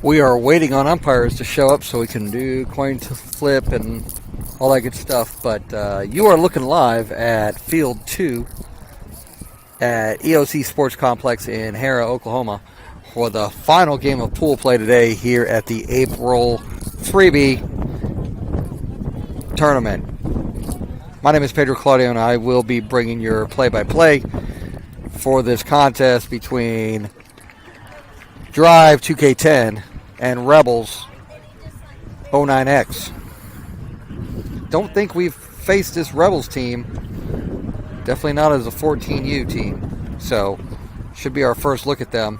We are waiting on umpires to show up so we can do coin to flip and all that good stuff. But you are looking live at Field 2 at EOC Sports Complex in Harrah, Oklahoma for the final game of pool play today here at the April Freebie Tournament. My name is Pedro Claudio and I will be bringing your play-by-play for this contest between Drive 2K10 and Rebels 09X. Don't think we've faced this Rebels team. Definitely not as a 14U team. So, should be our first look at them.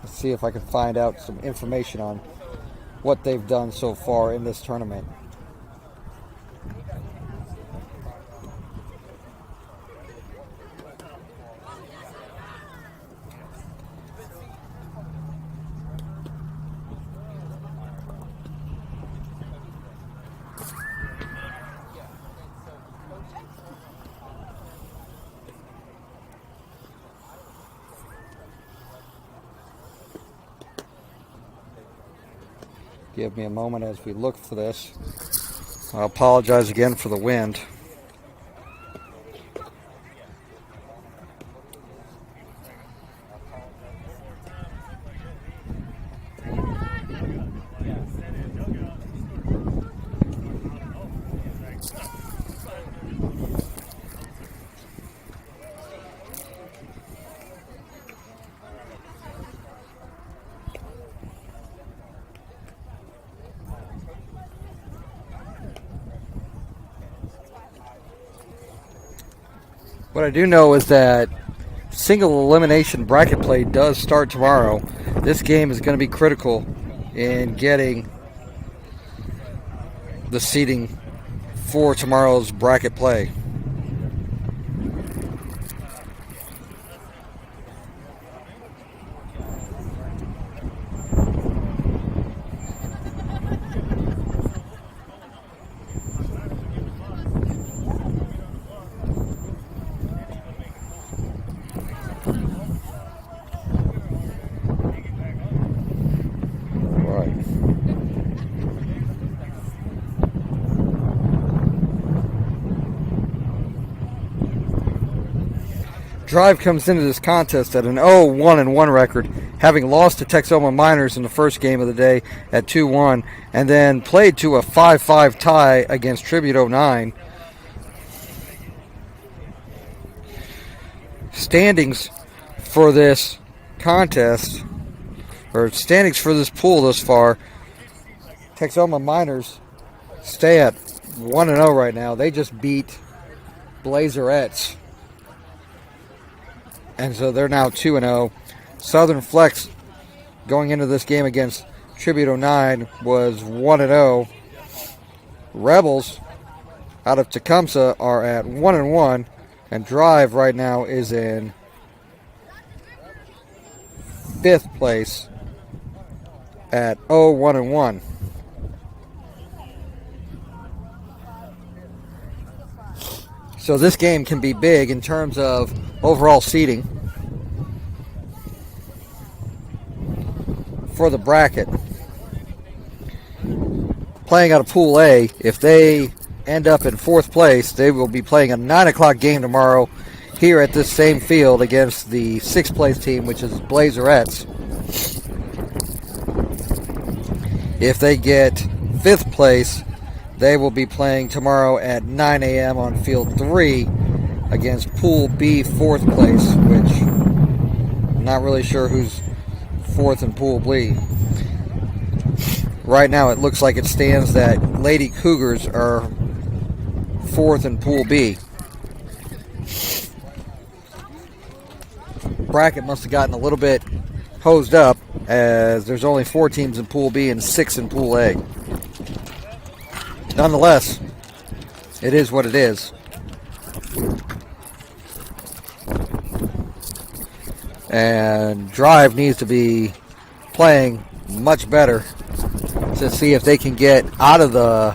Let's see if I can find out some information on what they've done so far in this tournament. Give me a moment as we look for this. I apologize again for the wind. What I do know is that single elimination bracket play does start tomorrow. This game is going to be critical in getting the seeding for tomorrow's bracket play. Drive comes into this contest at an 0-1-1 record, having lost to Texoma Miners in the first game of the day at 2-1, and then played to a 5-5 tie against Tribute 09. Standings for this contest, or standings for this pool thus far, Texoma Miners stay at 1-0 right now. They just beat Blazerettes. And so they're now 2-0. Southern Flex going into this game against Tribute 09 was 1-0. Rebels out of Tecumseh are at 1-1. And Drive right now is in 5th place at 0-1-1. So this game can be big in terms of overall seeding for the bracket. Playing out of Pool A, if they end up in 4th place, they will be playing a 9 o'clock game tomorrow here at this same field against the 6th place team, which is Blazerettes. If they get 5th place, they will be playing tomorrow at 9 a.m. on Field 3 against Pool B 4th place, which I'm not really sure who's 4th in Pool B. Right now it looks like it stands that Lady Cougars are 4th in Pool B. Bracket must have gotten a little bit hosed up as there's only 4 teams in Pool B and 6 in Pool A. Nonetheless, it is what it is. And Drive needs to be playing much better to see if they can get out of the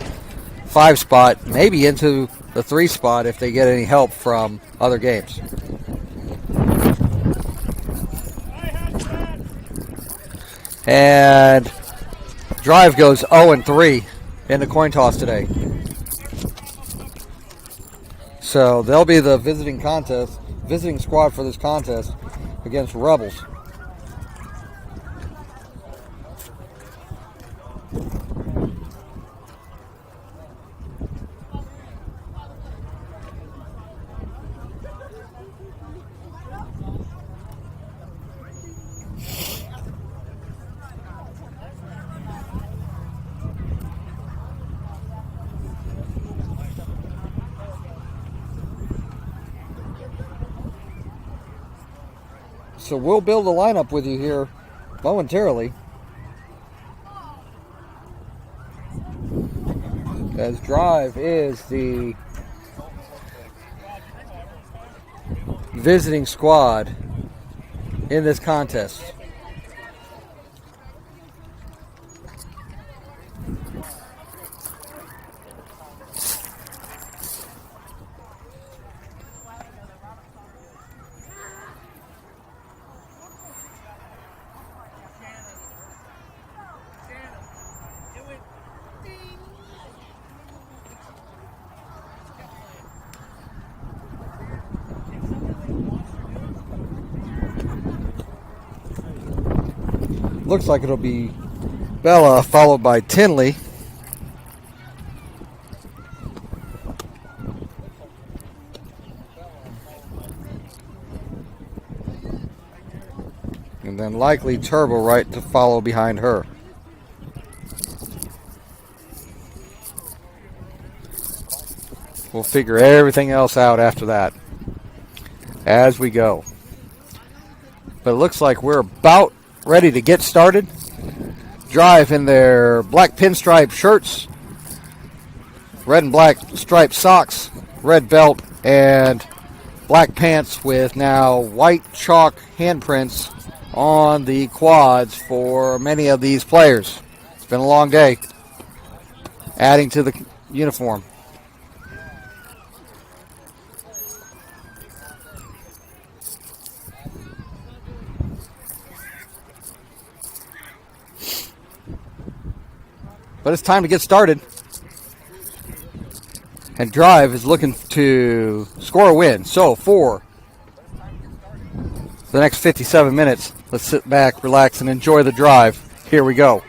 5 spot, maybe into the 3 spot if they get any help from other games. And Drive goes 0-3 in the coin toss today. So they'll be the visiting squad for this contest against Rebels. So we'll build a lineup with you here momentarily, as Drive is the visiting squad in this contest. Looks like it'll be Bella followed by Tinley. And then likely Turbo right to follow behind her. We'll figure everything else out after that as we go. But it looks like we're about ready to get started. Drive in their black pinstripe shirts, red and black striped socks, red belt, and black pants with now white chalk handprints on the quads for many of these players. It's been a long day, adding to the uniform. But it's time to get started. And Drive is looking to score a win. So for the next 57 minutes, let's sit back, relax, and enjoy the drive. Here we go.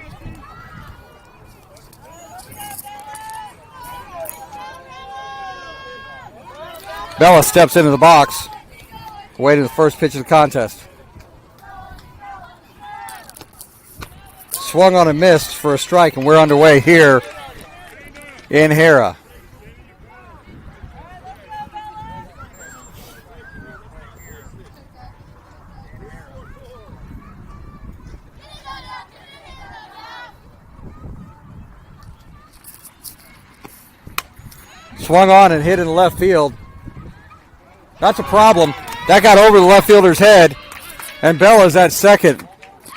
Bella steps into the box, awaiting the first pitch of the contest. Swung on and missed for a strike, and we're underway here in Hera. Swung on and hit in the left field. That's a problem. That got over the left fielder's head, and Bella's at second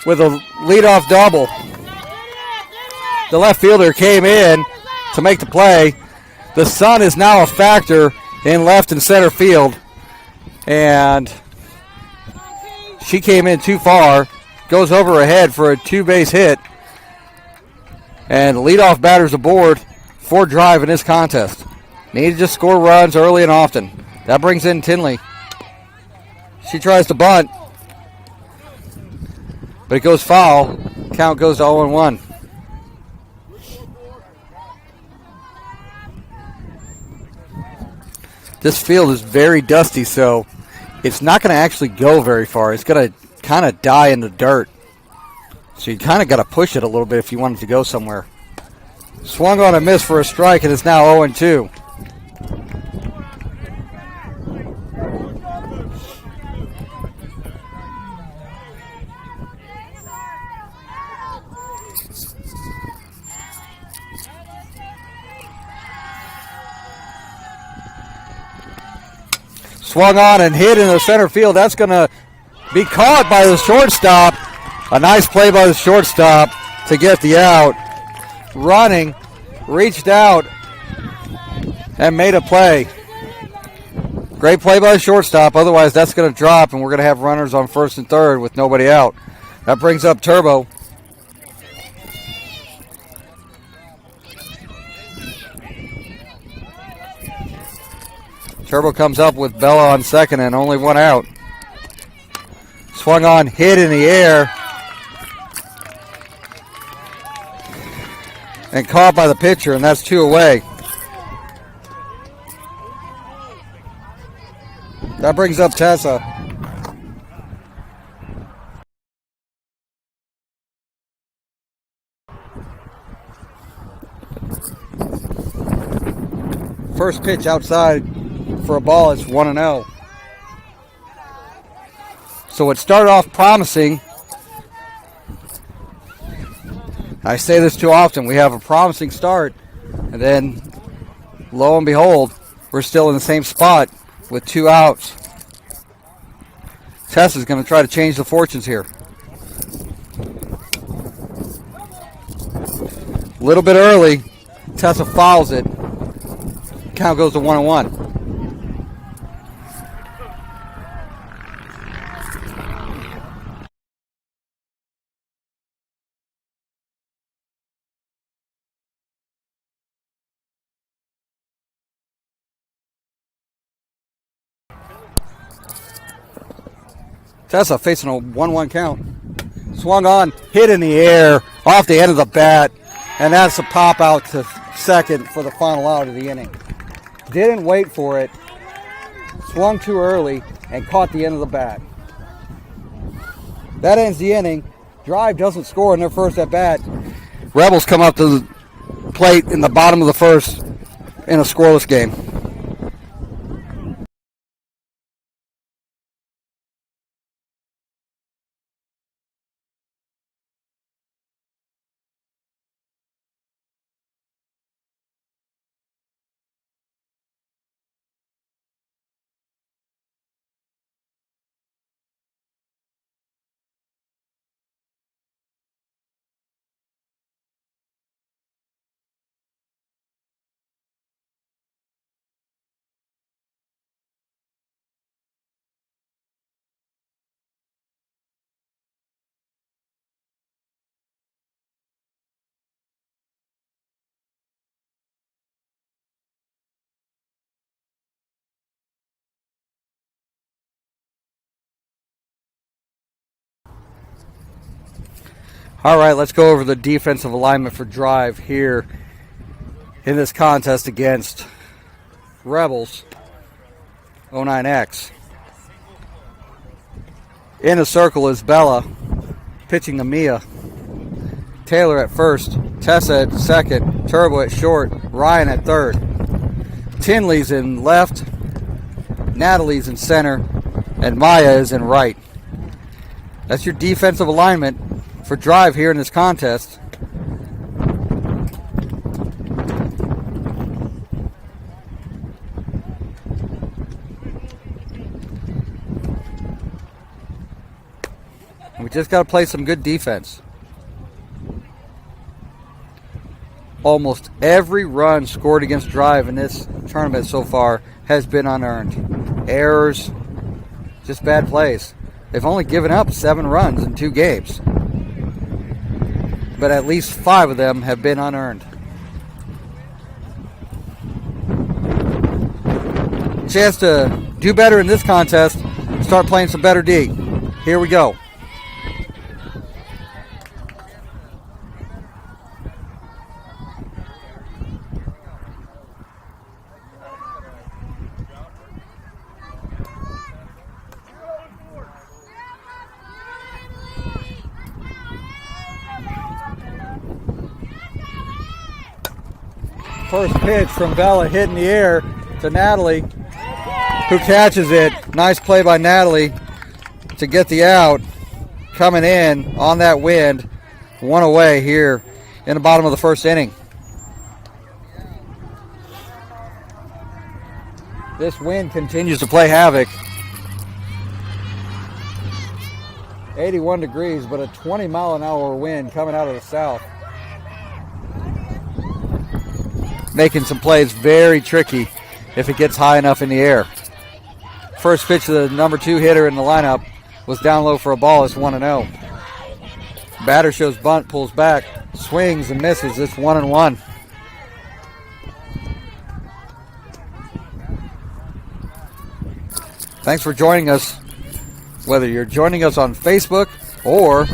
with a leadoff double. The left fielder came in to make the play. The sun is now a factor in left and center field, and she came in too far, goes over her head for a 2-base hit, and the leadoff batter's aboard for Drive in this contest. Need to just score runs early and often. That brings in Tinley. She tries to bunt, but it goes foul. Count goes to 0-1. This field is very dusty, so it's not going to actually go very far. It's going to kind of die in the dirt. So you kind of got to push it a little bit if you want it to go somewhere. Swung on a miss for a strike, and it's now 0-2. Swung on and hit in the center field. That's going to be caught by the shortstop. A nice play by the shortstop to get the out. Running, reached out and made a play. Great play by the shortstop. Otherwise, that's going to drop, and we're going to have runners on first and third with nobody out. That brings up Turbo. Turbo comes up with Bella on second and only one out. Swung on, hit in the air, and caught by the pitcher, and that's 2 away. That brings up Tessa. First pitch outside for a ball, it's 1-0. So it started off promising. I say this too often. We have a promising start, and then lo and behold, we're still in the same spot with 2 outs. Tessa's going to try to change the fortunes here. A little bit early. Tessa fouls it. Count goes to 1-1. Tessa facing a 1-1 count. Swung on, hit in the air, off the end of the bat, and that's a pop out to second for the final out of the inning. Didn't wait for it, swung too early, and caught the end of the bat. That ends the inning. Drive doesn't score in their first at bat. Rebels come up to the plate in the bottom of the first in a scoreless game. All right, let's go over the defensive alignment for Drive here in this contest against Rebels 09X. In the circle is Bella, pitching to Mia. Taylor at first, Tessa at second, Turbo at short, Ryan at third. Tinley's in left, Natalie's in center, and Maya is in right. That's your defensive alignment for Drive here in this contest. We just got to play some good defense. Almost every run scored against Drive in this tournament so far has been unearned. Errors, just bad plays. They've only given up 7 runs in 2 games. But at least 5 of them have been unearned. Chance to do better in this contest, start playing some better D. Here we go. First pitch from Bella hit in the air to Natalie, who catches it. Nice play by Natalie to get the out. Coming in on that wind, 1 away here in the bottom of the first inning. This wind continues to play havoc. 81 degrees, but a 20-mile-an-hour wind coming out of the south. making some plays very tricky if it gets high enough in the air. First pitch of the number 2 hitter in the lineup was down low for a ball. It's 1-0. Batter shows bunt, pulls back, swings and misses. It's 1-1. Thanks for joining us, whether you're joining us on Facebook or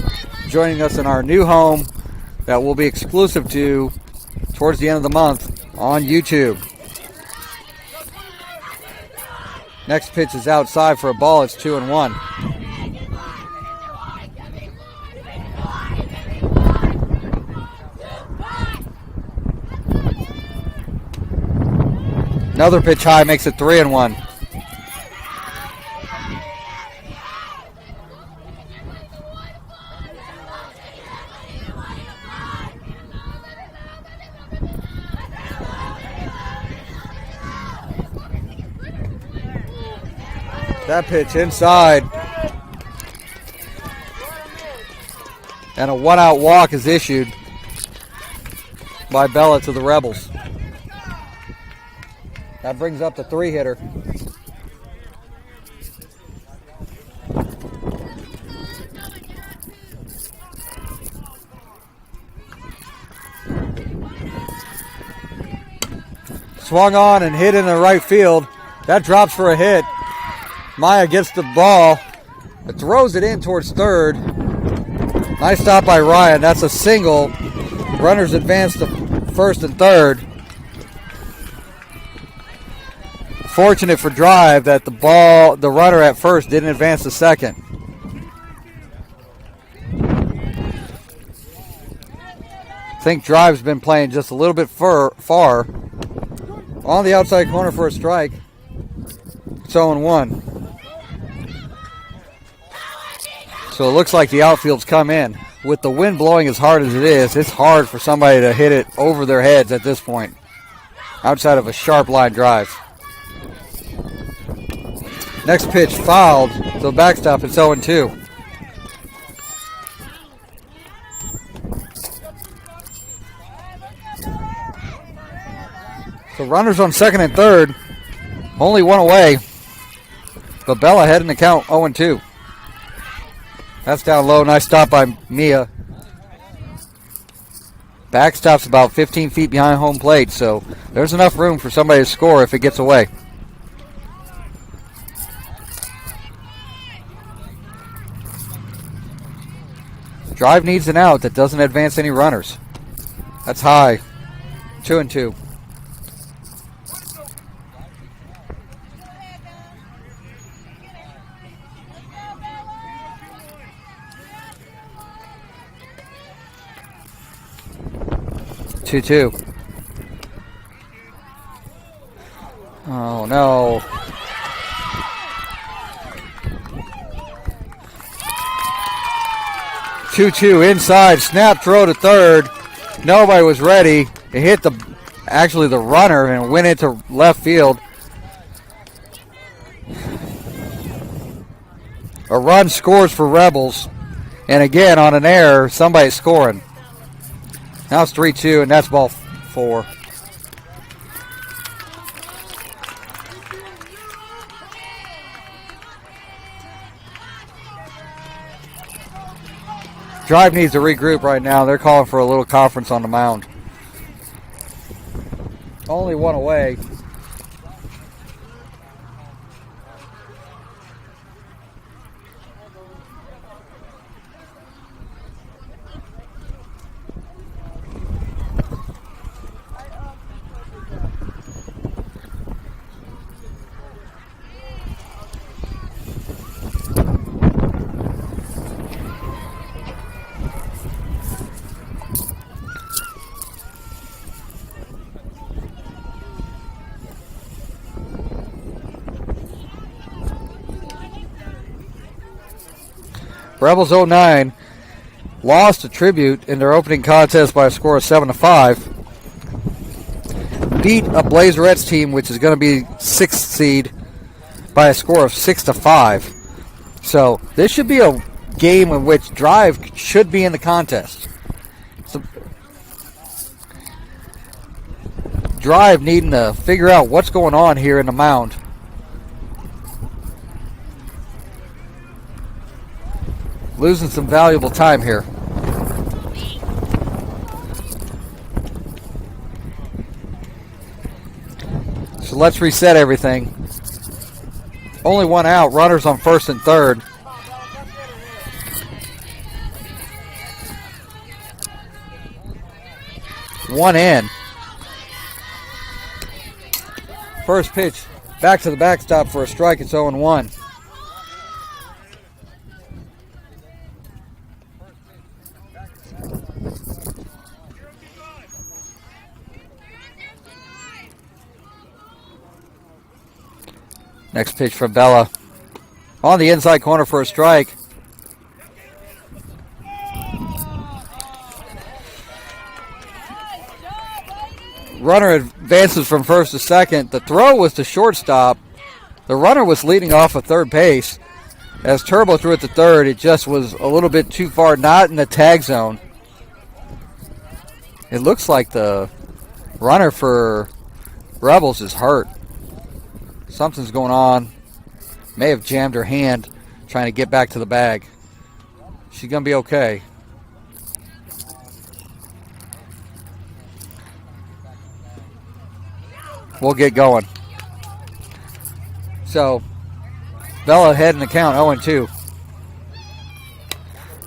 joining us in our new home that will be exclusive to towards the end of the month on YouTube. Next pitch is outside for a ball. It's 2-1. Another pitch high makes it 3-1. That pitch inside. And a 1-out walk is issued by Bella to the Rebels. That brings up the 3-hitter. Swung on and hit in the right field. That drops for a hit. Maya gets the ball, but throws it in towards third. Nice stop by Ryan. That's a single. Runners advance to first and third. Fortunate for Drive that the runner at first didn't advance to second. I think Drive's been playing just a little bit far. On the outside corner for a strike. It's 0-1. So it looks like the outfield's come in. With the wind blowing as hard as it is, it's hard for somebody to hit it over their heads at this point, outside of a sharp line drive. Next pitch fouled, so backstop, it's 0-2. So runners on second and third, only one away, but Bella heading the count 0-2. That's down low. Nice stop by Mia. Backstop's about 15 feet behind home plate, so there's enough room for somebody to score if it gets away. Drive needs an out that doesn't advance any runners. That's high. 2-2. Oh no. Two inside, snap throw to third. Nobody was ready. It hit the runner and went into left field. A run scores for Rebels, and again on an error, somebody's scoring. Now it's 3-2, and that's ball 4. Drive needs to regroup right now. They're calling for a little conference on the mound. Only one away. Rebels 09 lost to Tribute in their opening contest by a score of 7-5. Beat a Blazerettes team, which is going to be 6th seed, by a score of 6-5. So this should be a game in which Drive should be in the contest. So drive needing to figure out what's going on here in the mound. Losing some valuable time here. So let's reset everything. Only one out. Runners on first and third. One in. First pitch back to the backstop for a strike. It's 0-1. Next pitch from Bella. On the inside corner for a strike. Runner advances from first to second. The throw was to shortstop. The runner was leading off at third base. As Turbo threw it to third, it just was a little bit too far, not in the tag zone. It looks like the runner for Rebels is hurt. Something's going on. May have jammed her hand trying to get back to the bag. She's going to be okay. We'll get going. So, Bella ahead in the count, 0-2.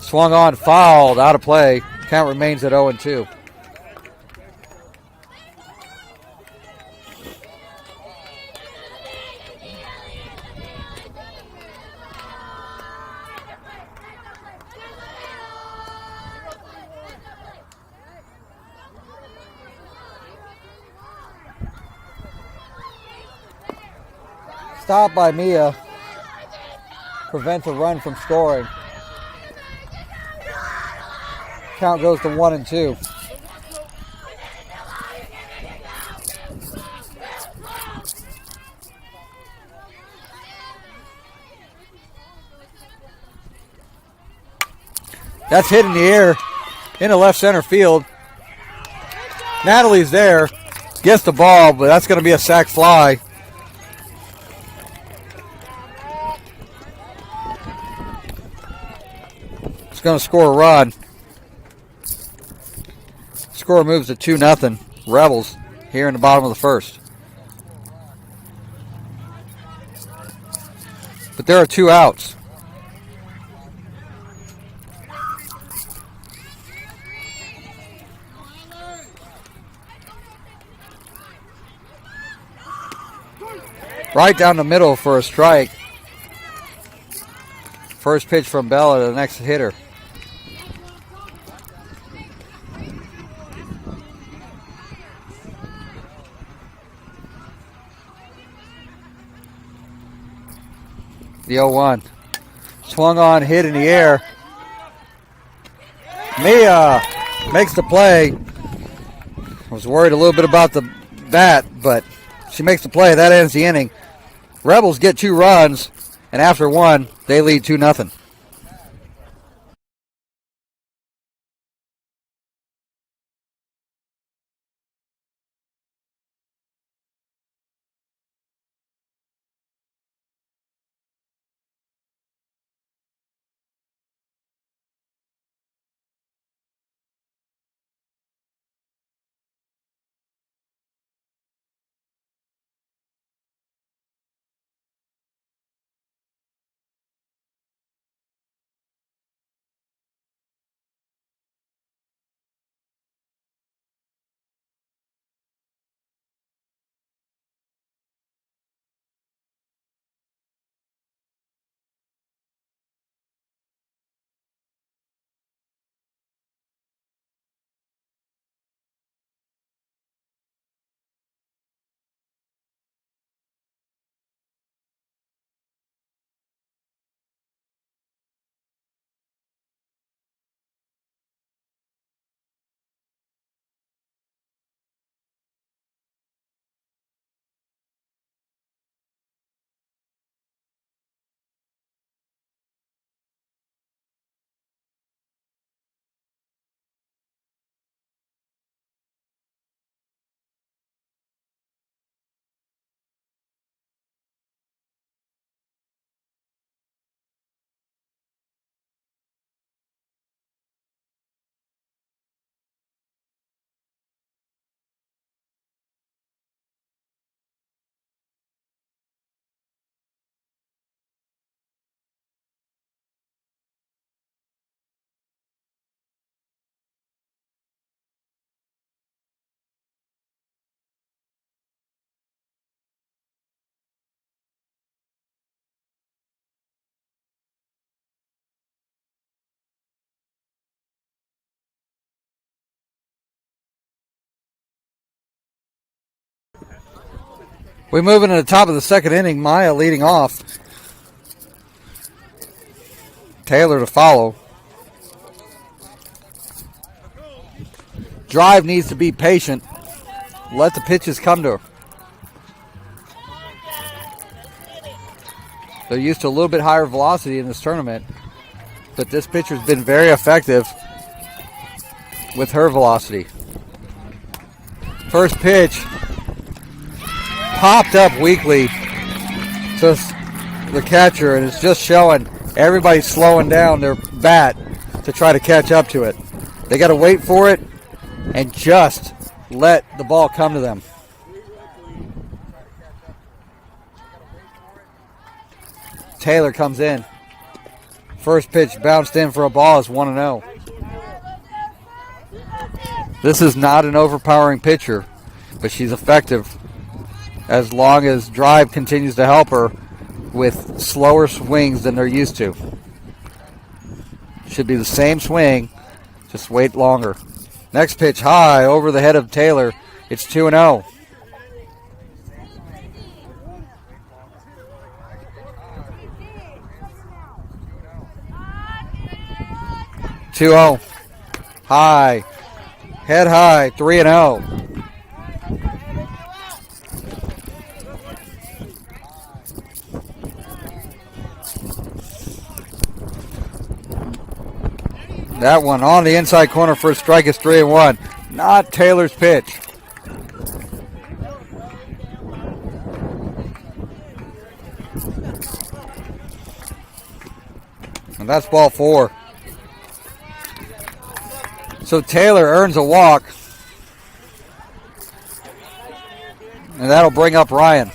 Swung on, fouled, out of play. Count remains at 0-2. Stop by Mia prevents a run from scoring. Count goes to 1-2. That's hit in the air into left center field. Natalie's there, gets the ball, but that's going to be a sac fly. Going to score a run. Score moves to 2-0. Rebels here in the bottom of the first. But there are 2 outs. Right down the middle for a strike. First pitch from Bella to the next hitter. The 0-1. Swung on, hit in the air. Mia makes the play. I was worried a little bit about the bat, but she makes the play. That ends the inning. Rebels get 2 runs, and after one, they lead 2-0. We move into the top of the second inning. Maya leading off. Taylor to follow. Drive needs to be patient. Let the pitches come to her. They're used to a little bit higher velocity in this tournament, but this pitcher's been very effective with her velocity. First pitch popped up weakly to the catcher, and it's just showing everybody's slowing down their bat to try to catch up to it. They got to wait for it and just let the ball come to them. Taylor comes in. First pitch bounced in for a ball. Is 1-0. This is not an overpowering pitcher, but she's effective as long as drive continues to help her with slower swings than they're used to. Should be the same swing, just wait longer. Next pitch high over the head of Taylor. It's 2-0. High. Head high. 3-0. That one on the inside corner for a strike is 3-1. Not Taylor's pitch. And that's ball 4. So Taylor earns a walk. And that'll bring up Ryan.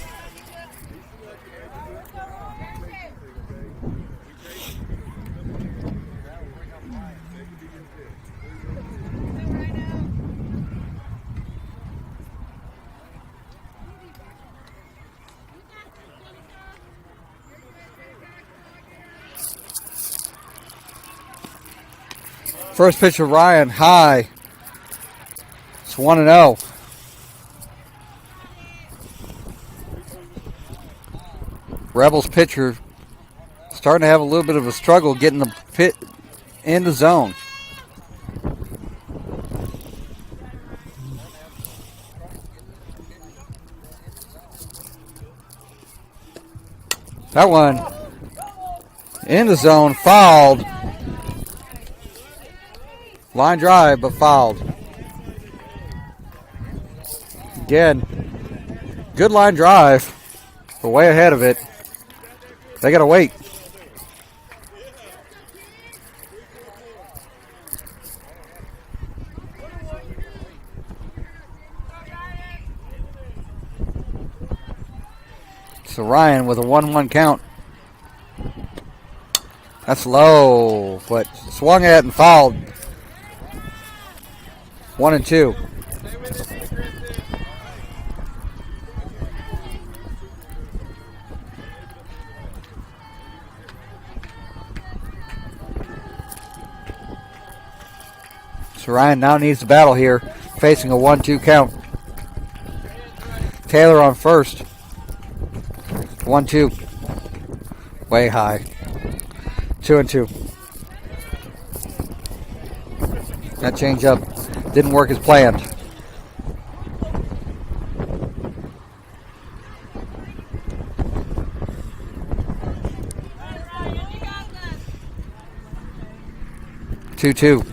First pitch of Ryan, high. It's 1-0. Rebels pitcher starting to have a little bit of a struggle getting the pit in the zone. That one in the zone, fouled. Line drive, but fouled. Again, good line drive, but way ahead of it. They got to wait. So Ryan with a 1-1 count. That's low, but swung at and fouled. 1-2. So Ryan now needs to battle here, facing a 1-2 count. Taylor on first. 1-2. Way high. 2-2. That changeup didn't work as planned. Two.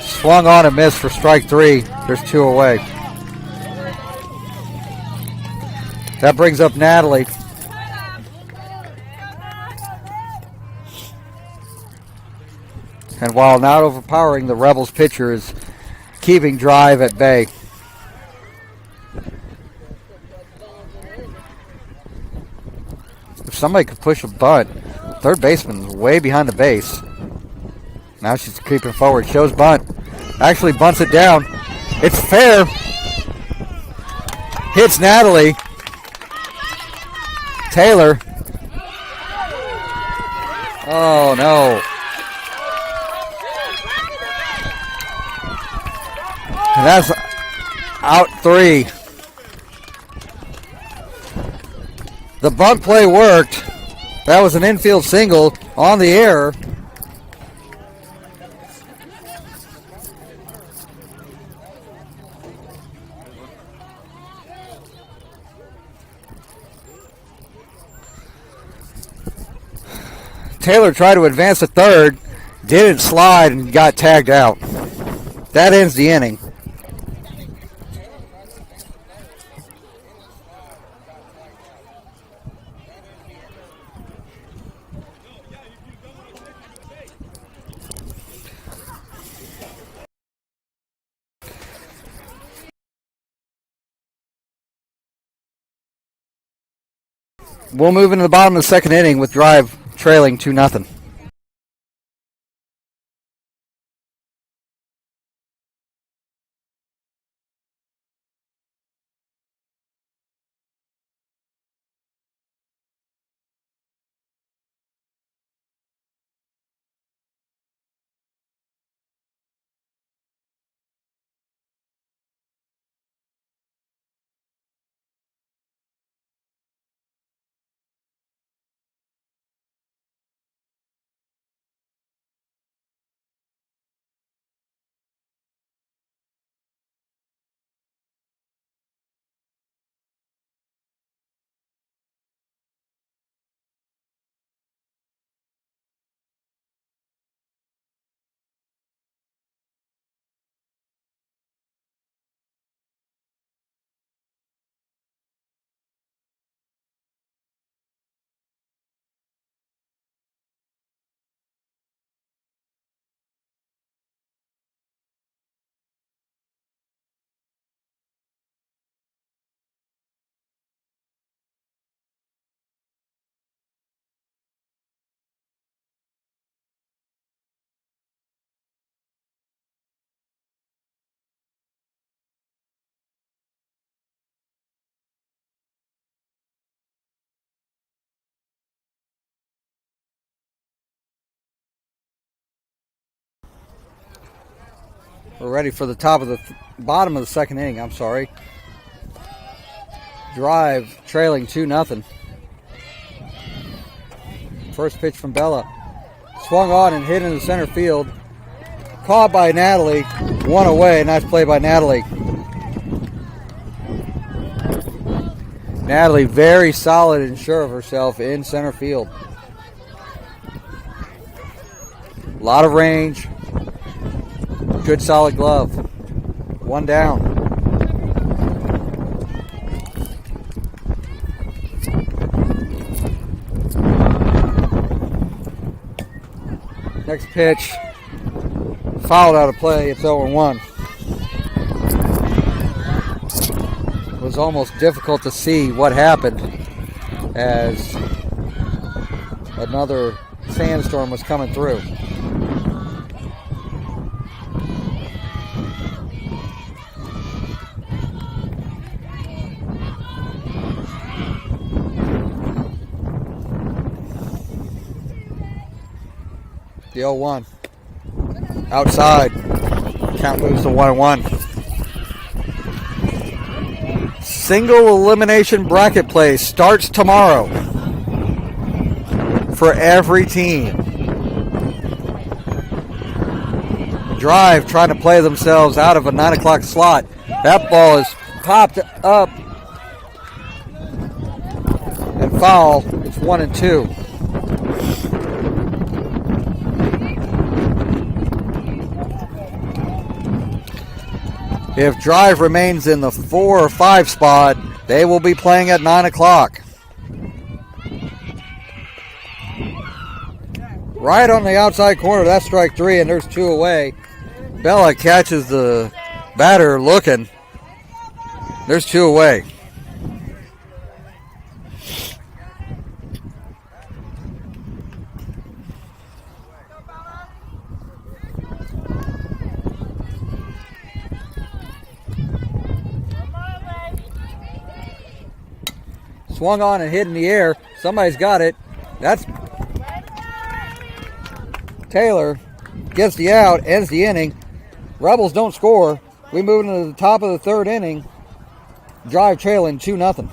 Swung on and missed for strike 3. There's 2 away. That brings up Natalie. And while not overpowering, the Rebels pitcher is keeping drive at bay. If somebody could push a bunt, third baseman is way behind the base. Now she's creeping forward. Shows bunt. Actually bunts it down. It's fair. Hits Natalie. Taylor. Oh, no. And that's out 3. The bunt play worked. That was an infield single on the air. Taylor tried to advance to third, didn't slide, and got tagged out. That ends the inning. We'll move into the bottom of the second inning with Drive trailing 2-0. We're ready for the bottom of the second inning. I'm sorry. Drive trailing 2-0. First pitch from Bella. Swung on and hit into center field. Caught by Natalie. One away. Nice play by Natalie. Natalie very solid and sure of herself in center field. A lot of range. Good solid glove. One down. Next pitch. Fouled out of play. It's 0-1. It was almost difficult to see what happened as another sandstorm was coming through. The 0-1. Outside. Count moves to 1-1. Single elimination bracket play starts tomorrow for every team. Drive trying to play themselves out of a 9 o'clock slot. That ball is popped up and foul. It's 1-2. If Drive remains in the 4 or 5 spot, they will be playing at 9 o'clock. Right on the outside corner, that's strike 3, and there's 2 away. Bella catches the batter looking. There's 2 away. Swung on and hit in the air. Somebody's got it. That's Taylor. Gets the out, ends the inning. Rebels don't score. We move into the top of the third inning. Drive trailing 2-0.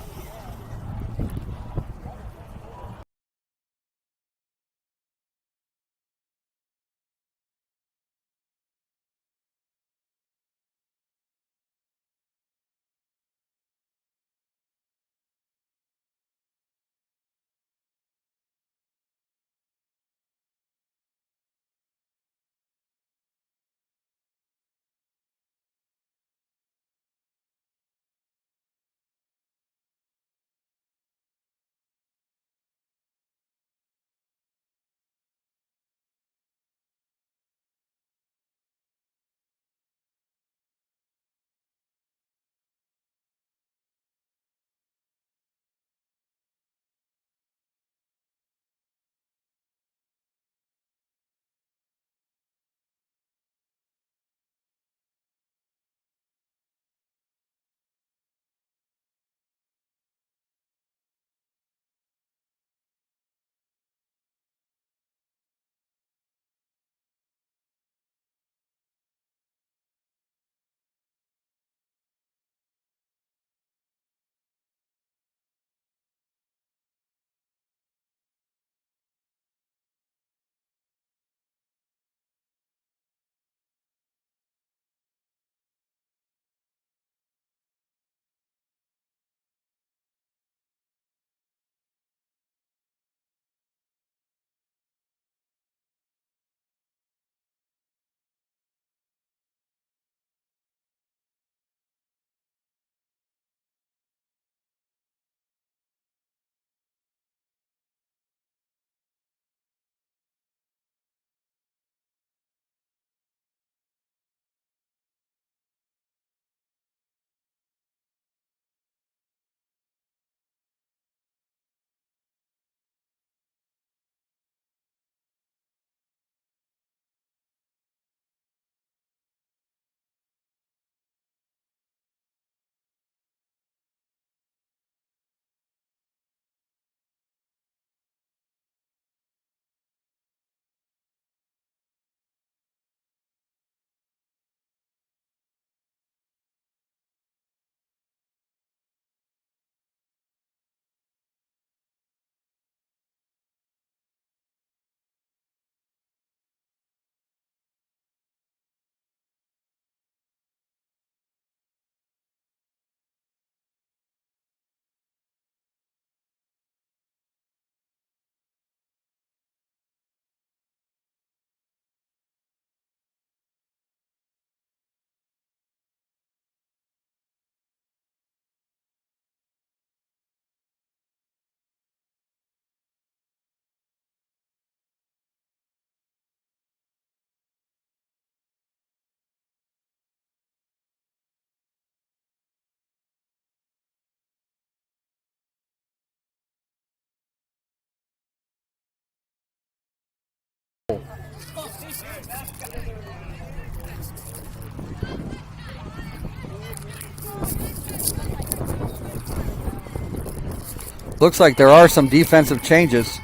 Looks like there are some defensive changes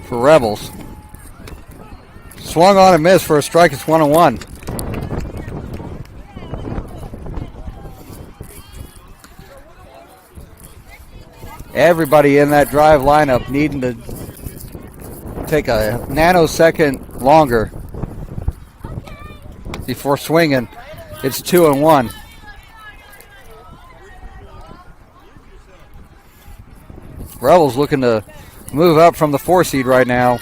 for Rebels. Swung on and missed for a strike. It's 1-1. Everybody in that drive lineup needing to take a nanosecond longer before swinging. It's 2-1. Rebels looking to move up from the 4 seed right now.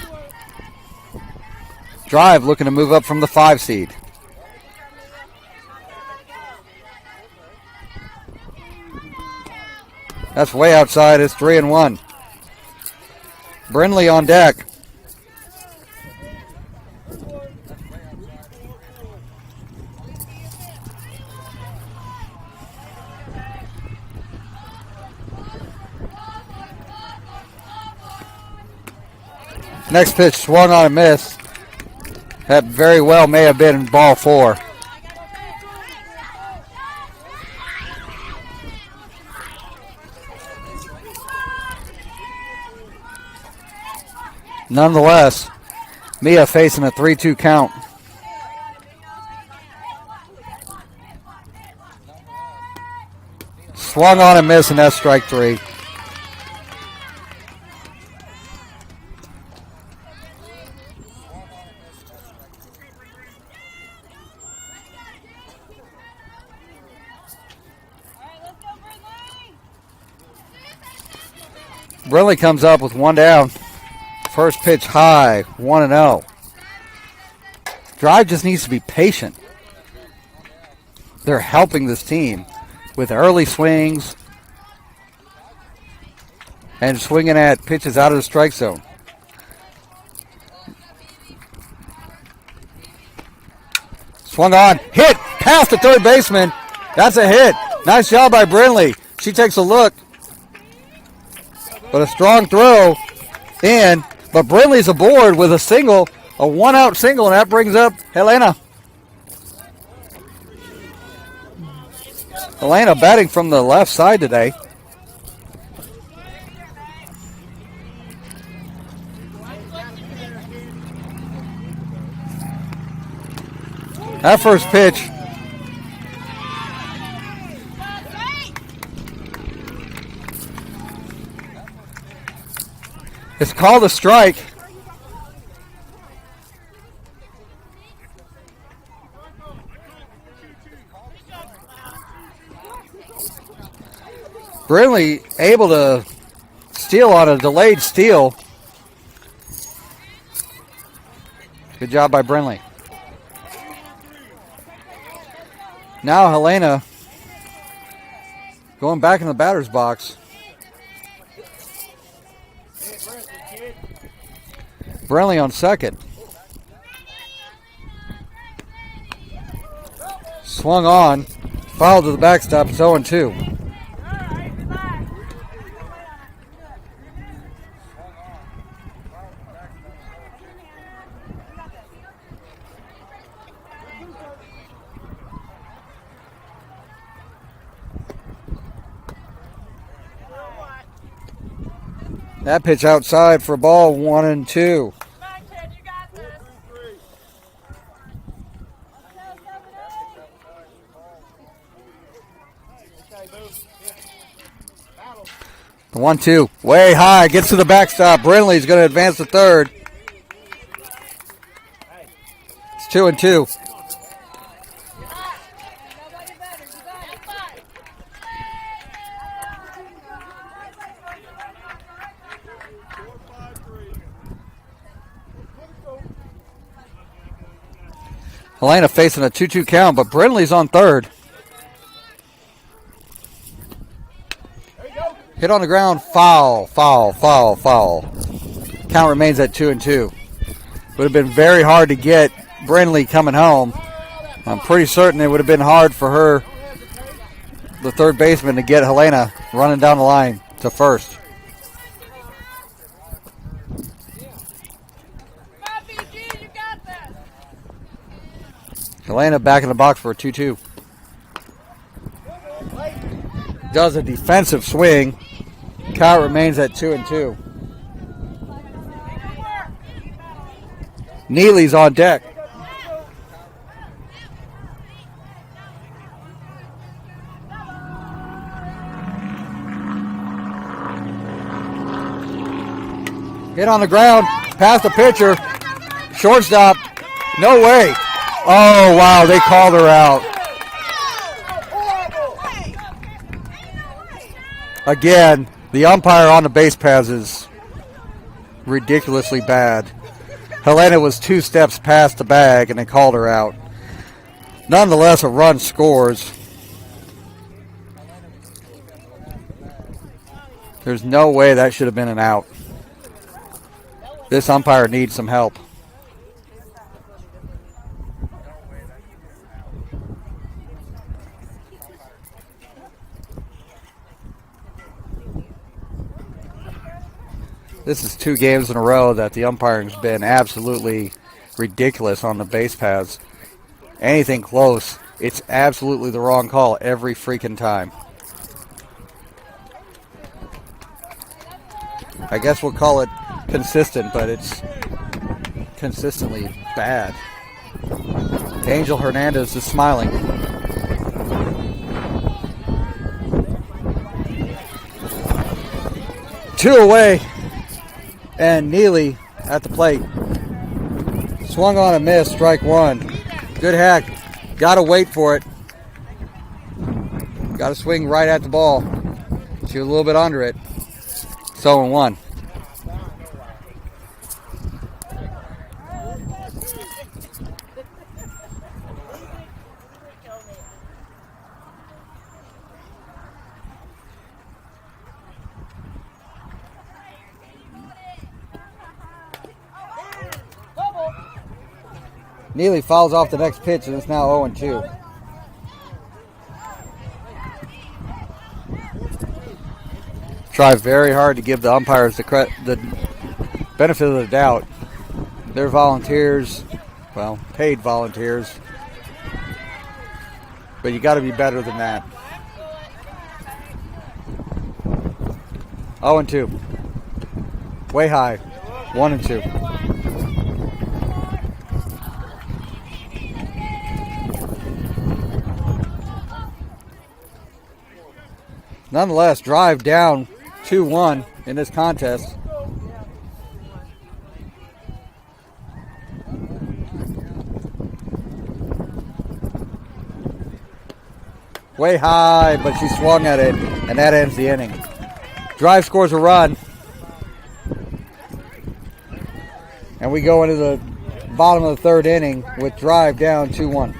Drive looking to move up from the 5 seed. That's way outside. It's 3-1. Brindley on deck. Next pitch swung on and missed. That very well may have been ball 4. Nonetheless, Mia facing a 3-2 count. Swung on and missed, and that's strike 3. Brindley comes up with 1 down. First pitch high, 1-0. Drive just needs to be patient. They're helping this team with early swings and swinging at pitches out of the strike zone. Swung on, hit, past the third baseman. That's a hit. Nice job by Brindley. She takes a look. But a strong throw in. But Brindley's aboard with a single, a 1-out single, and that brings up Helena. Helena batting from the left side today. That first pitch. It's called a strike. Brindley able to steal on a delayed steal. Good job by Brindley. Now Helena going back in the batter's box. Brindley on second. Swung on, fouled to the backstop. It's 0-2. That pitch outside for ball 1-2. The 1-2, way high, gets to the backstop. Brindley's going to advance to third. It's 2-2. Helena facing a 2-2 count, but Brindley's on third. Hit on the ground, foul. Count remains at 2-2. Would have been very hard to get Brindley coming home. I'm pretty certain it would have been hard for her, the third baseman, to get Helena running down the line to first. Helena back in the box for a 2-2. Does a defensive swing. Count remains at 2-2. Neely's on deck. Hit on the ground, past the pitcher, shortstop, no way. Oh, wow, they called her out. Again, the umpire on the base paths is ridiculously bad. Helena was 2 steps past the bag and they called her out. Nonetheless, a run scores. There's no way that should have been an out. This umpire needs some help. This is 2 games in a row that the umpiring's been absolutely ridiculous on the base paths. Anything close, it's absolutely the wrong call every freaking time. I guess we'll call it consistent, but it's consistently bad. Angel Hernandez is smiling. Two away, and Neely at the plate. Swung on a miss, strike 1. Good hack. Got to wait for it. Got to swing right at the ball. She was a little bit under it. 0-1. Neely fouls off the next pitch, and it's now 0-2. Try very hard to give the umpires the benefit of the doubt. They're volunteers, well, paid volunteers, but you got to be better than that. 0-2. Way high. 1-2. Nonetheless, drive down 2-1 in this contest. Way high, but she swung at it, and that ends the inning. Drive scores a run. And we go into the bottom of the 3rd inning with drive down 2-1.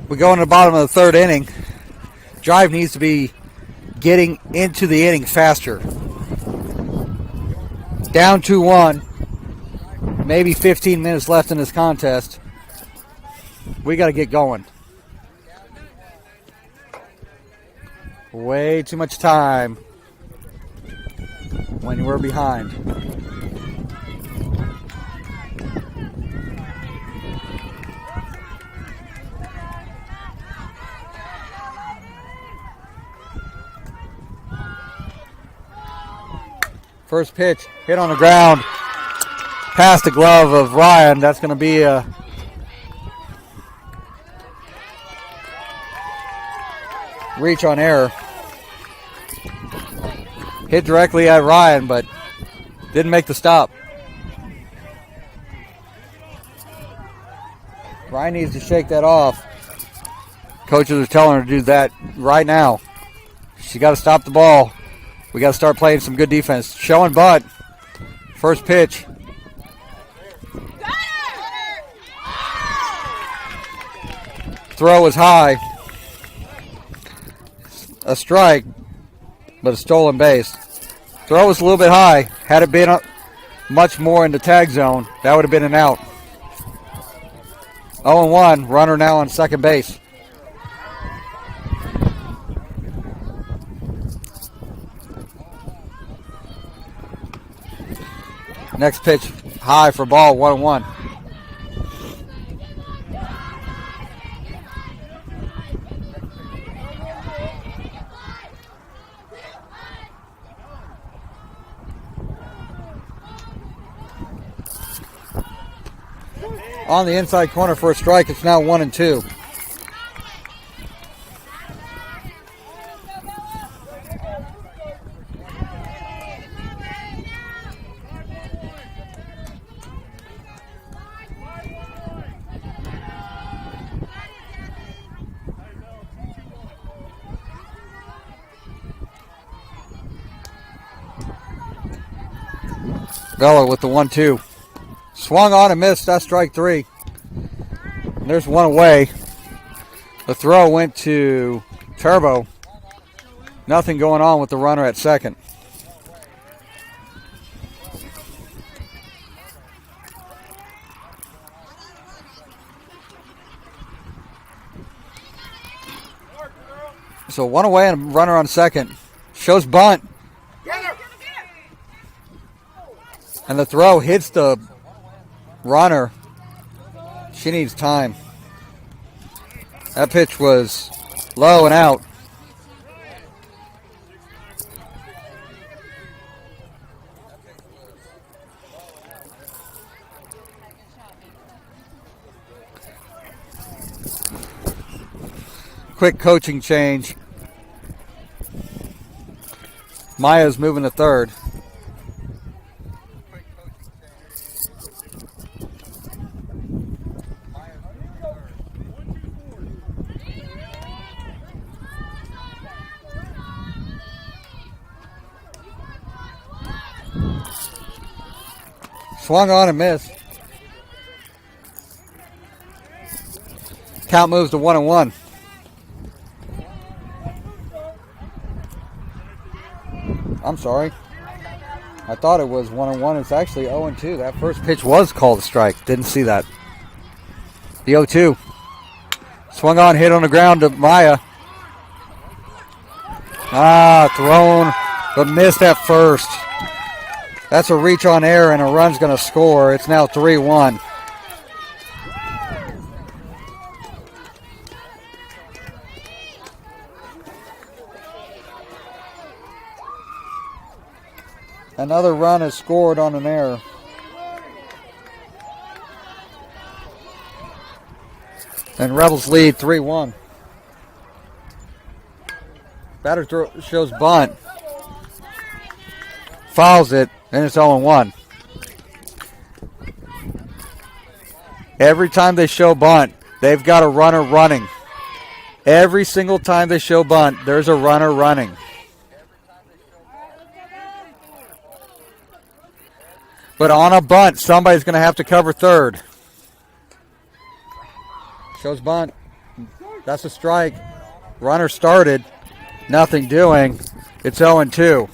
We go into the bottom of the third inning. Drive needs to be getting into the inning faster. Down 2-1. Maybe 15 minutes left in this contest. We got to get going. Way too much time when we're behind. First pitch, hit on the ground, past the glove of Ryan. That's going to be a reach on error. Hit directly at Ryan, but didn't make the stop. Ryan needs to shake that off. Coaches are telling her to do that right now. She got to stop the ball. We got to start playing some good defense. Showing bunt. First pitch. Throw was high. A strike, but a stolen base. Throw was a little bit high. Had it been much more in the tag zone, that would have been an out. 0-1, runner now on second base. Next pitch, high for ball, 1-1. On the inside corner for a strike, it's now 1-2. Vela with the 1-2. Swung on and missed. That's strike three. And there's one away. The throw went to Turbo. Nothing going on with the runner at second. So one away and a runner on second. Shows bunt. And the throw hits the runner. She needs time. That pitch was low and out. Quick coaching change. Maya's moving to third. Swung on and missed. Count moves to 1-1. I'm sorry. I thought it was 1-1. It's actually 0-2. That first pitch was called a strike. Didn't see that. The 0-2. Swung on, hit on the ground to Maya. Thrown, but missed at first. That's a reach on air, and a run's going to score. It's now 3-1. Another run is scored on an error. And Rebels lead 3-1. Batter shows bunt. Fouls it, and it's 0-1. Every time they show bunt, they've got a runner running. Every single time they show bunt, there's a runner running. But on a bunt, somebody's going to have to cover third. Shows bunt. That's a strike. Runner started. Nothing doing. It's 0-2.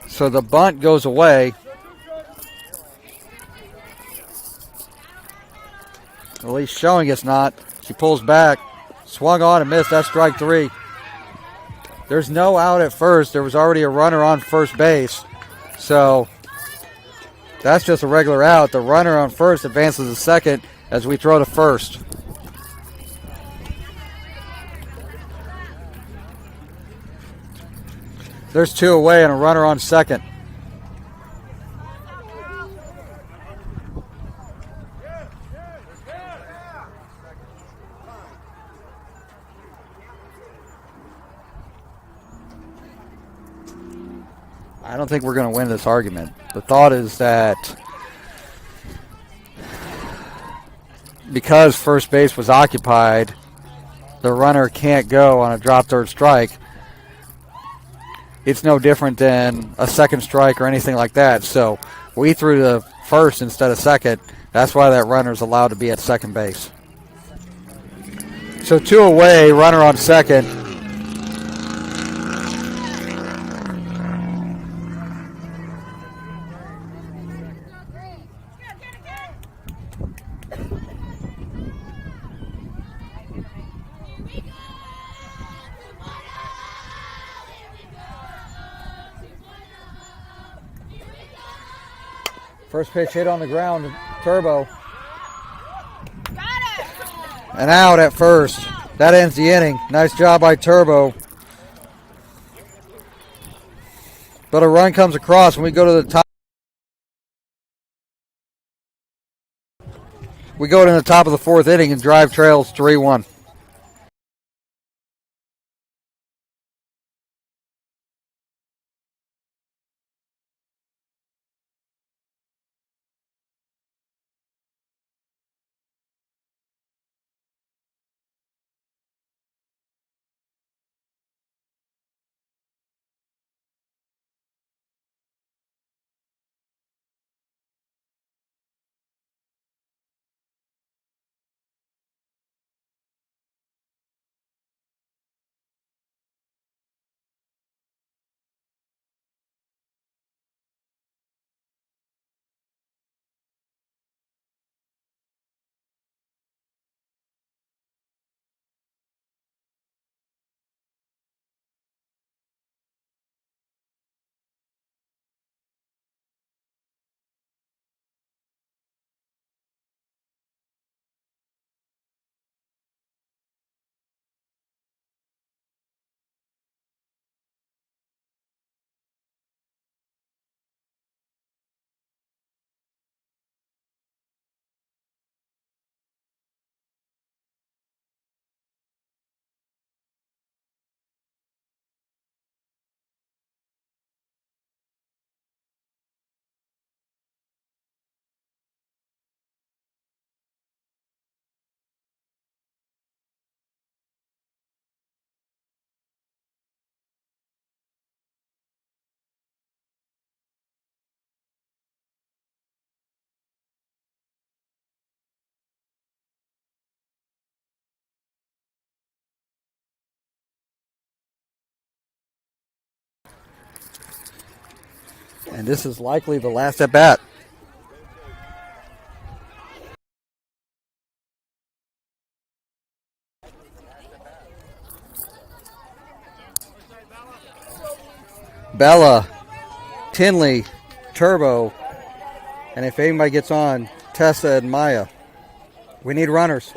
So the bunt goes away. At least showing it's not. She pulls back. Swung on and missed. That's strike 3. There's no out at first. There was already a runner on first base. So that's just a regular out. The runner on first advances to second as we throw to first. There's 2 away and a runner on second. I don't think we're going to win this argument. The thought is that because first base was occupied, the runner can't go on a drop third strike. It's no different than a second strike or anything like that. So we threw to first instead of second. That's why that runner is allowed to be at second base. So 2 away, runner on second. First pitch hit on the ground, Turbo. And out at first. That ends the inning. Nice job by Turbo. But a run comes across when we go to the top. We go to the top of the 4th inning and drive trails 3-1. And this is likely the last at bat. Bella, Tinley, Turbo, and if anybody gets on, Tessa and Maya. We need runners.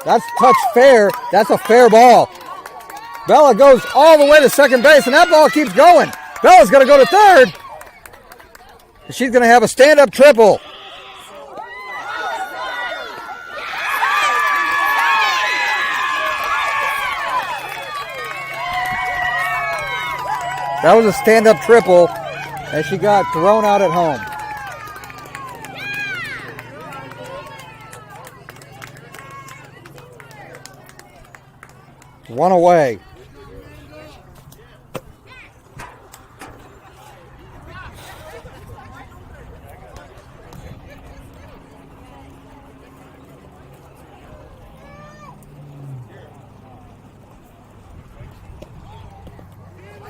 That's touched fair. That's a fair ball. Bella goes all the way to second base, and that ball keeps going. Bella's going to go to third. And she's going to have a stand-up triple. That was a stand-up triple, and she got thrown out at home. One away.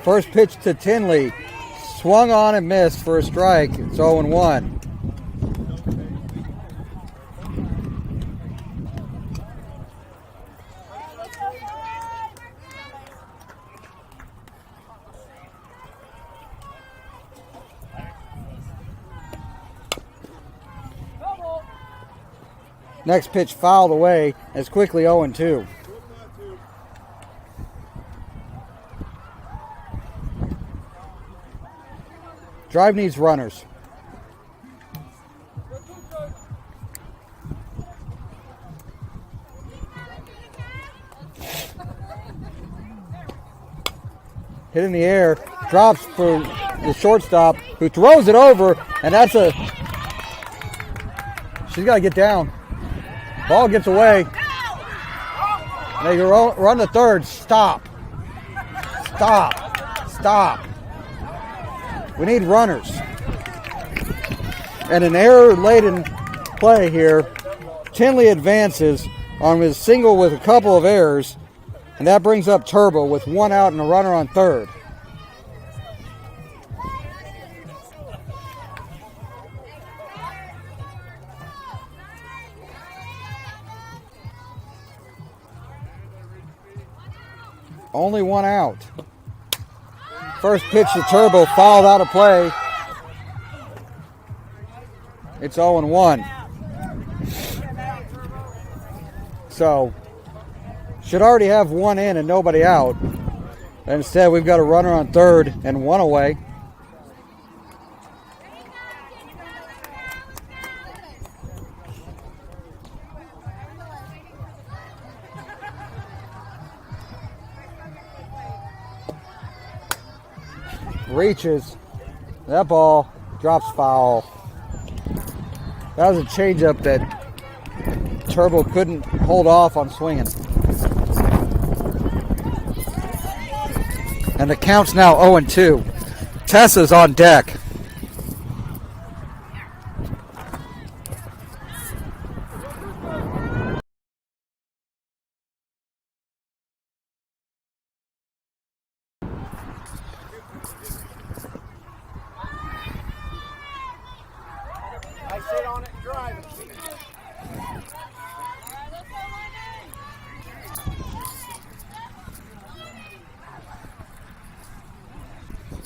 First pitch to Tinley. Swung on and missed for a strike. It's 0-1. Next pitch fouled away. It's quickly 0-2. Drive needs runners. Hit in the air, drops for the shortstop, who throws it over, and that's a... She's got to get down. Ball gets away. They run to third. Stop. Stop. Stop. We need runners. And an error-laden play here. Tinley advances on his single with a couple of errors, and that brings up Turbo with 1 out and a runner on third. Only 1 out. First pitch to Turbo, fouled out of play. It's 0-1. So, should already have 1 in and nobody out. And instead, we've got a runner on third and 1 away. Reaches. That ball drops foul. That was a changeup that Turbo couldn't hold off on swinging. And the count's now 0-2. Tessa's on deck. I sit on it and drive it.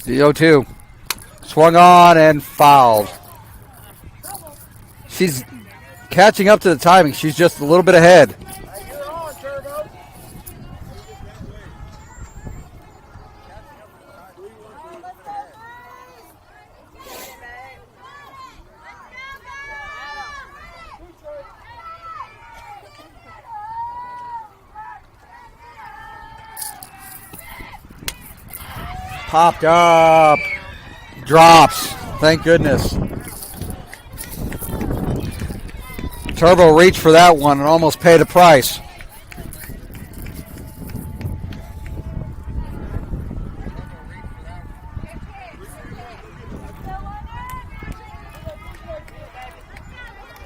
The 0-2. Swung on and fouled. She's catching up to the timing. She's just a little bit ahead. You're on, Turbo. Popped up. Drops. Thank goodness. Turbo reached for that one and almost paid a price.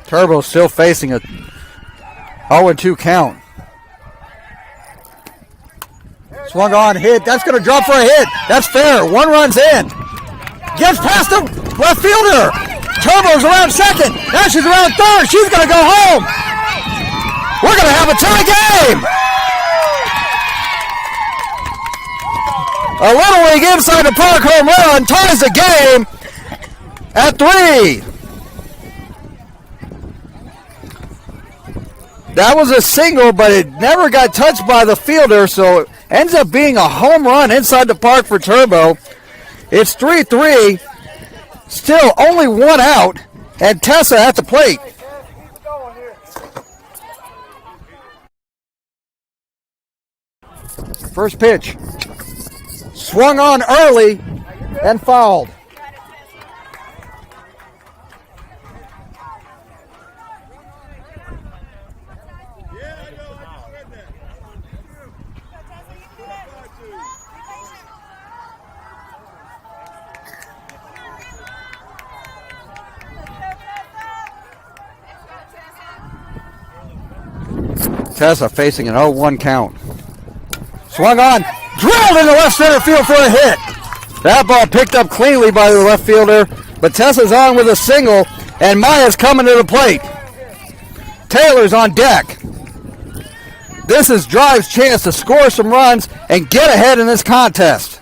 Turbo still facing a 0-2 count. Swung on, hit. That's going to drop for a hit. That's fair. 1 run's in. Gets past the left fielder. Turbo's around second. Now she's around third. She's going to go home. We're going to have a tie game. A Little League inside the park home run ties the game at 3. That was a single, but it never got touched by the fielder, so it ends up being a home run inside the park for Turbo. It's 3-3. Still only 1 out, and Tessa at the plate. First pitch. Swung on early and fouled. Tessa facing an 0-1 count. Swung on, Drilled into left center field for a hit. That ball picked up cleanly by the left fielder, but Tessa's on with a single, and Maya's coming to the plate. Taylor's on deck. This is Drive's chance to score some runs and get ahead in this contest.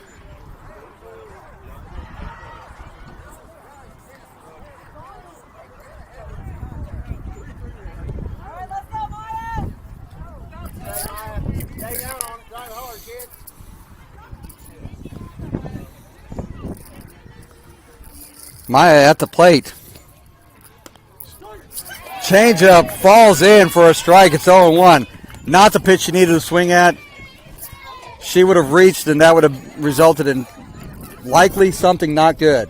Stay down on it. Drive hard, kid. Maya at the plate. Changeup falls in for a strike. It's 0-1. Not the pitch she needed to swing at. She would have reached, and that would have resulted in likely something not good.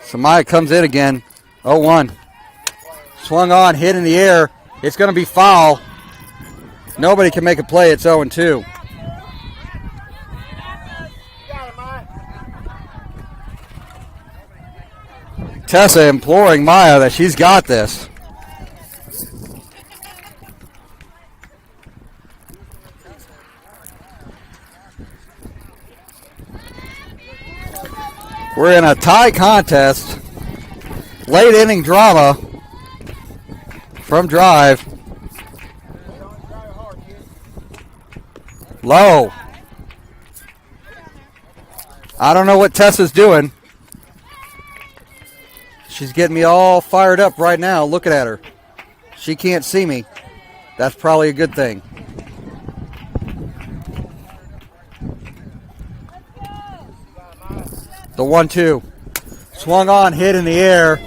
So Maya comes in again. 0-1. Swung on, hit in the air. It's going to be foul. Nobody can make a play. It's 0-2. Tessa imploring Maya that she's got this. We're in a tie contest. Late inning drama from Drive. Low. I don't know what Tessa's doing. She's getting me all fired up right now looking at her. She can't see me. That's probably a good thing. The 1-2. Swung on, hit in the air.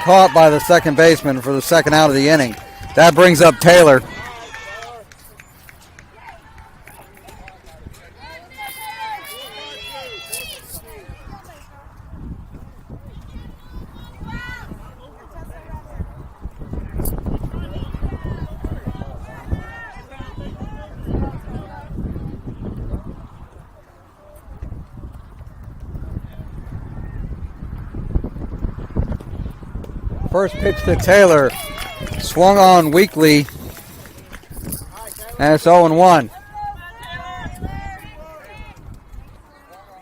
Caught by the second baseman for the second out of the inning. That brings up Taylor. First pitch to Taylor. Swung on weakly. And it's 0-1. Be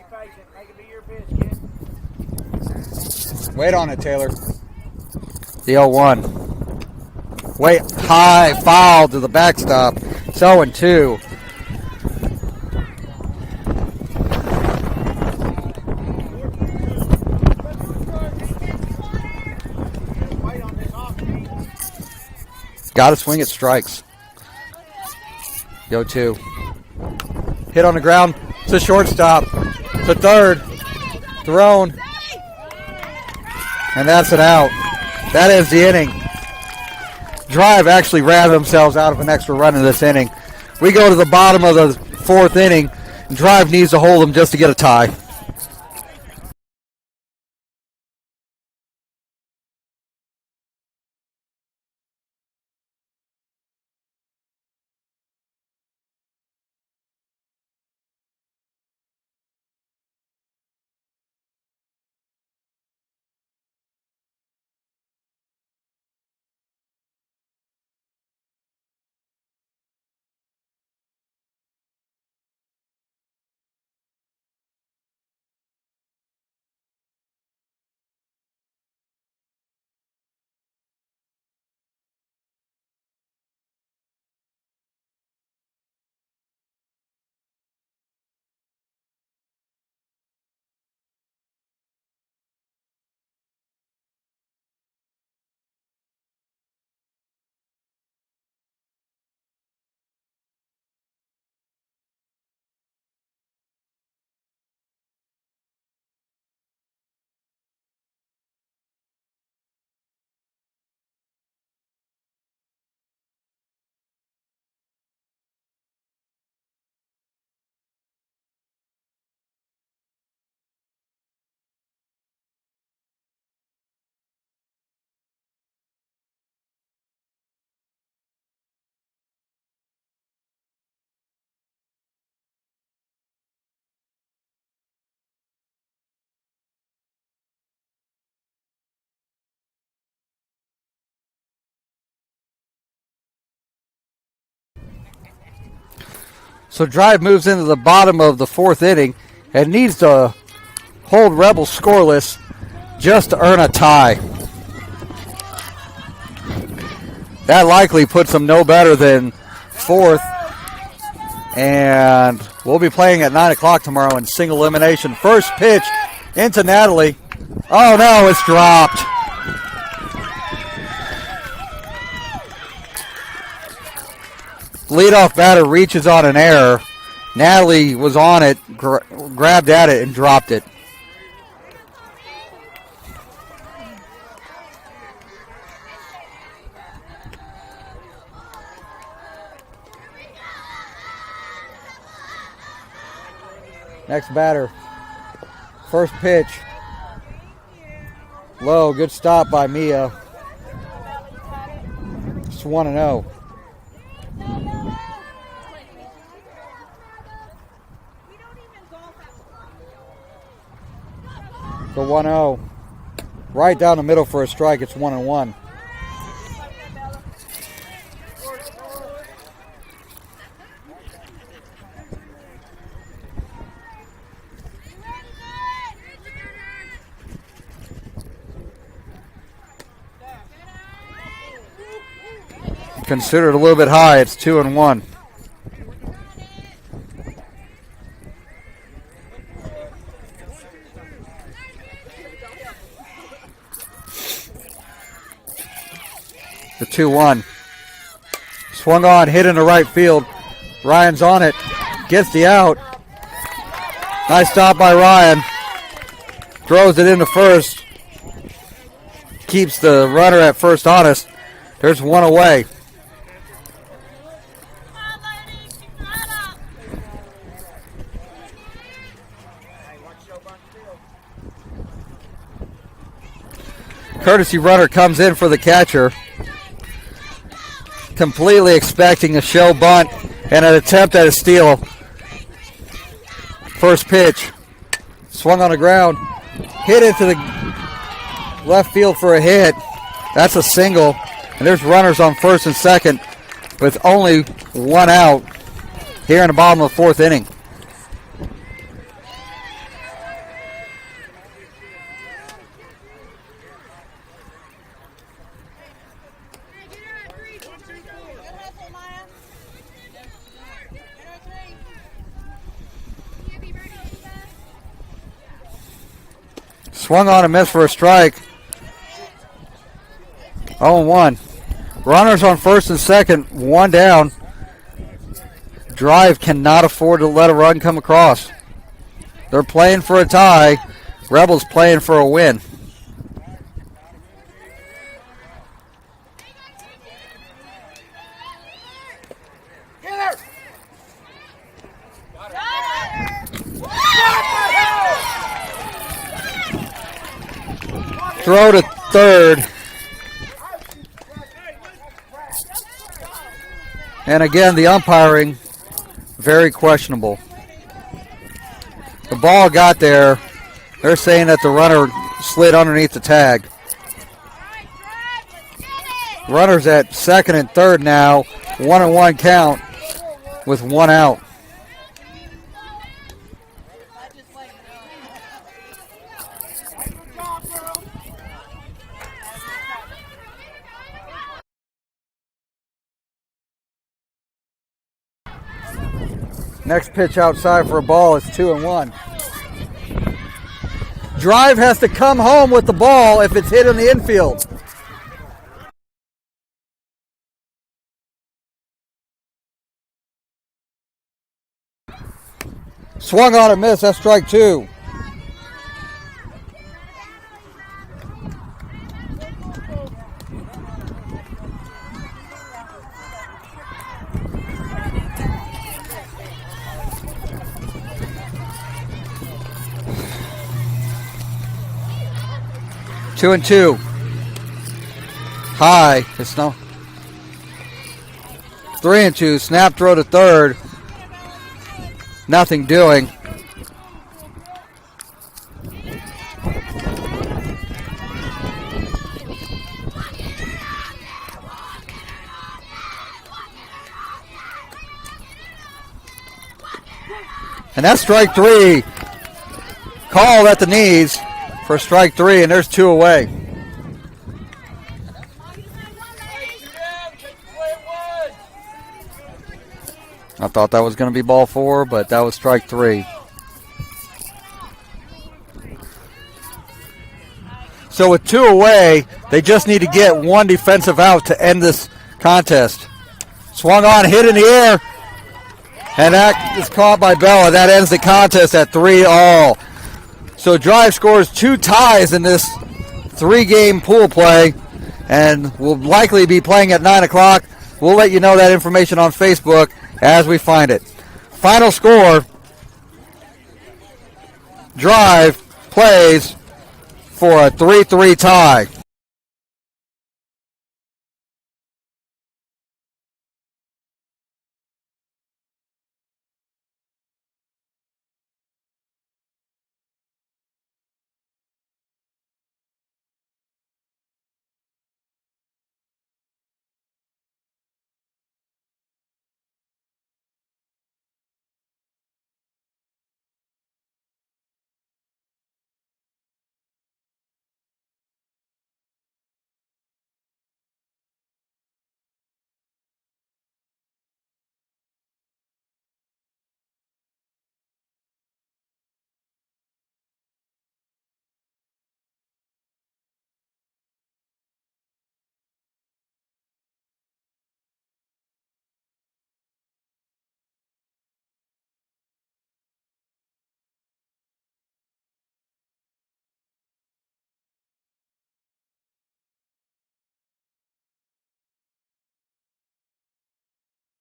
patient. Make it be your pitch, kid. Wait on it, Taylor. The 0-1. Wait, high foul to the backstop. It's 0-2. Got to swing at strikes. Go 2. Hit on the ground. It's a shortstop. To third. Thrown. And that's an out. That is the inning. Drive actually ran themselves out of an extra run in this inning. We go to the bottom of the fourth inning. Drive needs to hold them just to get a tie. So Drive moves into the bottom of the 4th inning and needs to hold Rebels scoreless just to earn a tie. That likely puts them no better than 4th. And we'll be playing at 9 o'clock tomorrow in single elimination. First pitch into Natalie. Oh no, it's dropped. Leadoff batter reaches on an error. Natalie was on it, grabbed at it, and dropped it. Next batter. First pitch. Low, good stop by Mia. It's 1-0. So 1-0. Right down the middle for a strike. It's 1-1. Considered a little bit high. It's 2-1. The 2-1. Swung on, hit into right field. Ryan's on it. Gets the out. Nice stop by Ryan. Throws it into first. Keeps the runner at first honest. There's one away. Courtesy runner comes in for the catcher. Completely expecting a show bunt and an attempt at a steal. First pitch. Swung on the ground. Hit into the left field for a hit. That's a single. And there's runners on first and second with only one out here in the bottom of the 4th inning. Swung on and missed for a strike. 0-1. Runners on first and second, one down. Drive cannot afford to let a run come across. They're playing for a tie. Rebels playing for a win. Throw to third. And again, the umpiring, very questionable. The ball got there. They're saying that the runner slid underneath the tag. Runners at second and third now. 1-1 count with one out. Next pitch outside for a ball is 2-1. Drive has to come home with the ball if it's hit in the infield. Swung on and missed. That's strike 2. Two and two. High. It's no. 3-2. Snap throw to third. Nothing doing. And that's strike 3. Called at the knees for strike 3, and there's 2 away. I thought that was going to be ball 4, but that was strike 3. So with 2 away, they just need to get 1 defensive out to end this contest. Swung on, hit in the air, and that is caught by Bella. That ends the contest at 3-all. So Drive scores 2 ties in this 3-game pool play, and will likely be playing at 9 o'clock. We'll let you know that information on Facebook as we find it. Final score, Drive plays for a 3-3 tie.